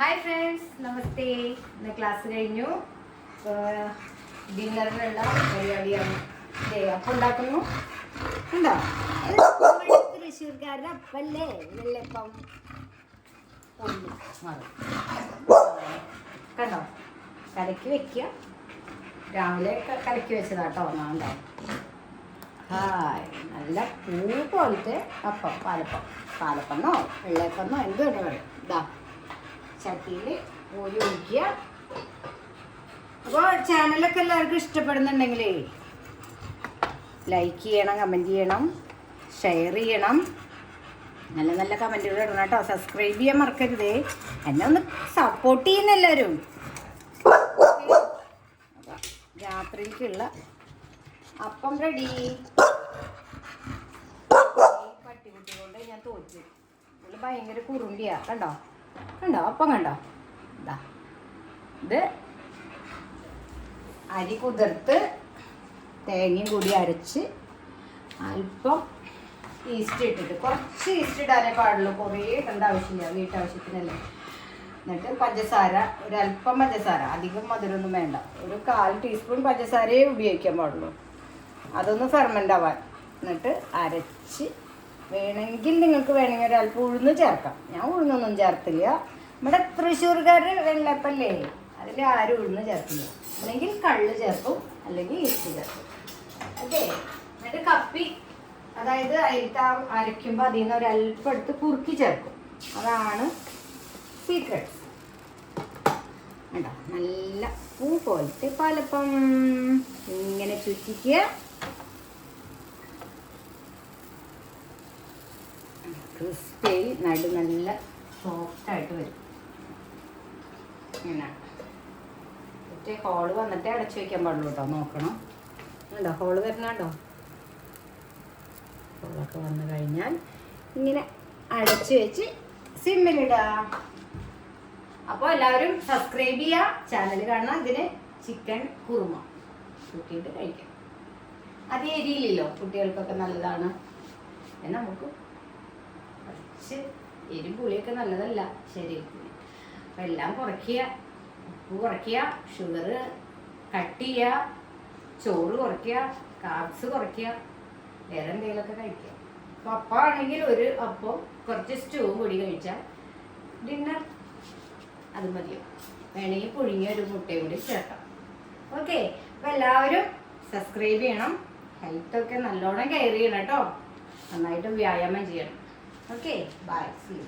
Hi friends, നമസ്തേ. ഇന്ന് class കഴിഞ്ഞു. ഡിന്നറിനുള്ള പരിപാടിയാണ്. അപ്പം ഉണ്ടാക്കുന്നു. ഉണ്ടോ? തൃശ്ശൂർക്കാരുടെ അപ്പല്ലേ വെള്ളപ്പം. കണ്ടോ? കലക്കി വെക്കുക. രാവിലെ കലക്കി വെച്ചതാട്ടോ. ഒന്നാണ്ടോ? ഹായ്, നല്ല പൂ പോലത്തെ അപ്പം. പാലപ്പന്നോ വെള്ളയപ്പന്നോ എന്ത് വേണം വേണം. ഇതാ ചട്ടിയിൽ കോരി ഒഴിക്കുക. അപ്പോൾ ചാനലൊക്കെ എല്ലാവർക്കും ഇഷ്ടപ്പെടുന്നുണ്ടെങ്കിലേ ലൈക്ക് ചെയ്യണം, കമൻറ്റ് ചെയ്യണം, ഷെയർ ചെയ്യണം. നല്ല നല്ല കമൻറ്റുകൾ ഇടണം കേട്ടോ. സബ്സ്ക്രൈബ് ചെയ്യാൻ മറക്കരുതേ. എന്നെ ഒന്ന് സപ്പോർട്ട് ചെയ്യുന്ന എല്ലാവരും. രാത്രിക്കുള്ള അപ്പം റെഡി. പട്ടിക്കുട്ടി കൊണ്ട് ഞാൻ തോറ്റു. ഇതിൽ ഭയങ്കര കുറുമ്പിയാ. കണ്ടോ അപ്പം കണ്ടോ? ഇതാ ഇത് അരി കുതിർത്ത് തേങ്ങയും കൂടി അരച്ച് അല്പം ഈസ്റ്റ് ഇട്ടിട്ട്, കുറച്ച് ഈസ്റ്റ് ഇടാനേ പാടുള്ളൂ. കുറേ ഇടേണ്ട ആവശ്യമില്ല, വീട്ടാവശ്യത്തിനല്ലേ. എന്നിട്ട് പഞ്ചസാര, ഒരല്പം പഞ്ചസാര, അധികം മധുരമൊന്നും വേണ്ട. ഒരു 1/4 ടീസ്പൂൺ പഞ്ചസാരയെ ഉപയോഗിക്കാൻ പാടുള്ളൂ. അതൊന്ന് ഫെർമെൻ്റ് ആവാൻ. എന്നിട്ട് അരച്ച് വേണമെങ്കിൽ ഒരല്പം ഉഴുന്ന് ചേർക്കാം. ഞാൻ ഉഴുന്നൊന്നും ചേർത്തില്ല. നമ്മുടെ തൃശ്ശൂർക്കാരുടെ വെള്ളപ്പല്ലേ, അതിൽ ആരും ഉഴുന്ന് ചേർക്കില്ല. അല്ലെങ്കിൽ കള്ള് ചേർക്കും, അല്ലെങ്കിൽ ഈസ്റ്റ് ചേർക്കും. ഓക്കെ. എന്നിട്ട് കപ്പി, അതായത് അതിലത്തെ അരയ്ക്കുമ്പോൾ അതിൽ നിന്ന് ഒരല്പം എടുത്ത് കുറുക്കി ചേർക്കും. അതാണ് സീക്രട്ട്. കേട്ടോ? നല്ല പൂ പോലത്തെ പാലപ്പം ഇങ്ങനെ ചുറ്റിക്കുക. ക്രിസ്പി നല്ല സോഫ്റ്റായിട്ട് വരും. ഇങ്ങനെ മറ്റേ ഹോള് വന്നിട്ടേ അടച്ചു വയ്ക്കാൻ പാടുള്ളൂ കേട്ടോ. നോക്കണം. ഉണ്ടോ ഹോള് വരുന്നുണ്ടോ? ഹോളൊക്കെ വന്നു കഴിഞ്ഞാൽ ഇങ്ങനെ അടച്ചു വെച്ച് സിമ്മിലിടാം. അപ്പോൾ എല്ലാവരും സബ്സ്ക്രൈബ് ചെയ്യുക, ചാനൽ കാണാം. ഇതിന് ചിക്കൻ കുറുമ കൂട്ടിയിട്ട് കഴിക്കാം. അത് എരിയില്ലല്ലോ, കുട്ടികൾക്കൊക്കെ നല്ലതാണ്. നമുക്ക് കുറച്ച് എരിപുളിയൊക്കെ നല്ലതല്ല ശരീരത്തിന്. അപ്പം എല്ലാം കുറയ്ക്കുക. ഉപ്പ് കുറയ്ക്കുക, ഷുഗർ കട്ട് ചെയ്യുക, ചോറ് കുറയ്ക്കുക, കാർബ്സ് കുറയ്ക്കുക, വേറെ എന്തെങ്കിലുമൊക്കെ കഴിക്കുക. അപ്പോൾ അപ്പം ആണെങ്കിൽ ഒരു അപ്പം കുറച്ച് സ്റ്റൂവും കൂടി കഴിച്ചാൽ ഡിന്നർ അത് മതിയോ. വേണമെങ്കിൽ പുഴുങ്ങിയ ഒരു മുട്ടയും കൂടി ചേർക്കാം. ഓക്കെ. അപ്പോൾ എല്ലാവരും സബ്സ്ക്രൈബ് ചെയ്യണം. ഹെൽത്തൊക്കെ നല്ലോണം കെയർ ചെയ്യണം കേട്ടോ. നന്നായിട്ട് വ്യായാമം ചെയ്യണം. Okay, bye, see U.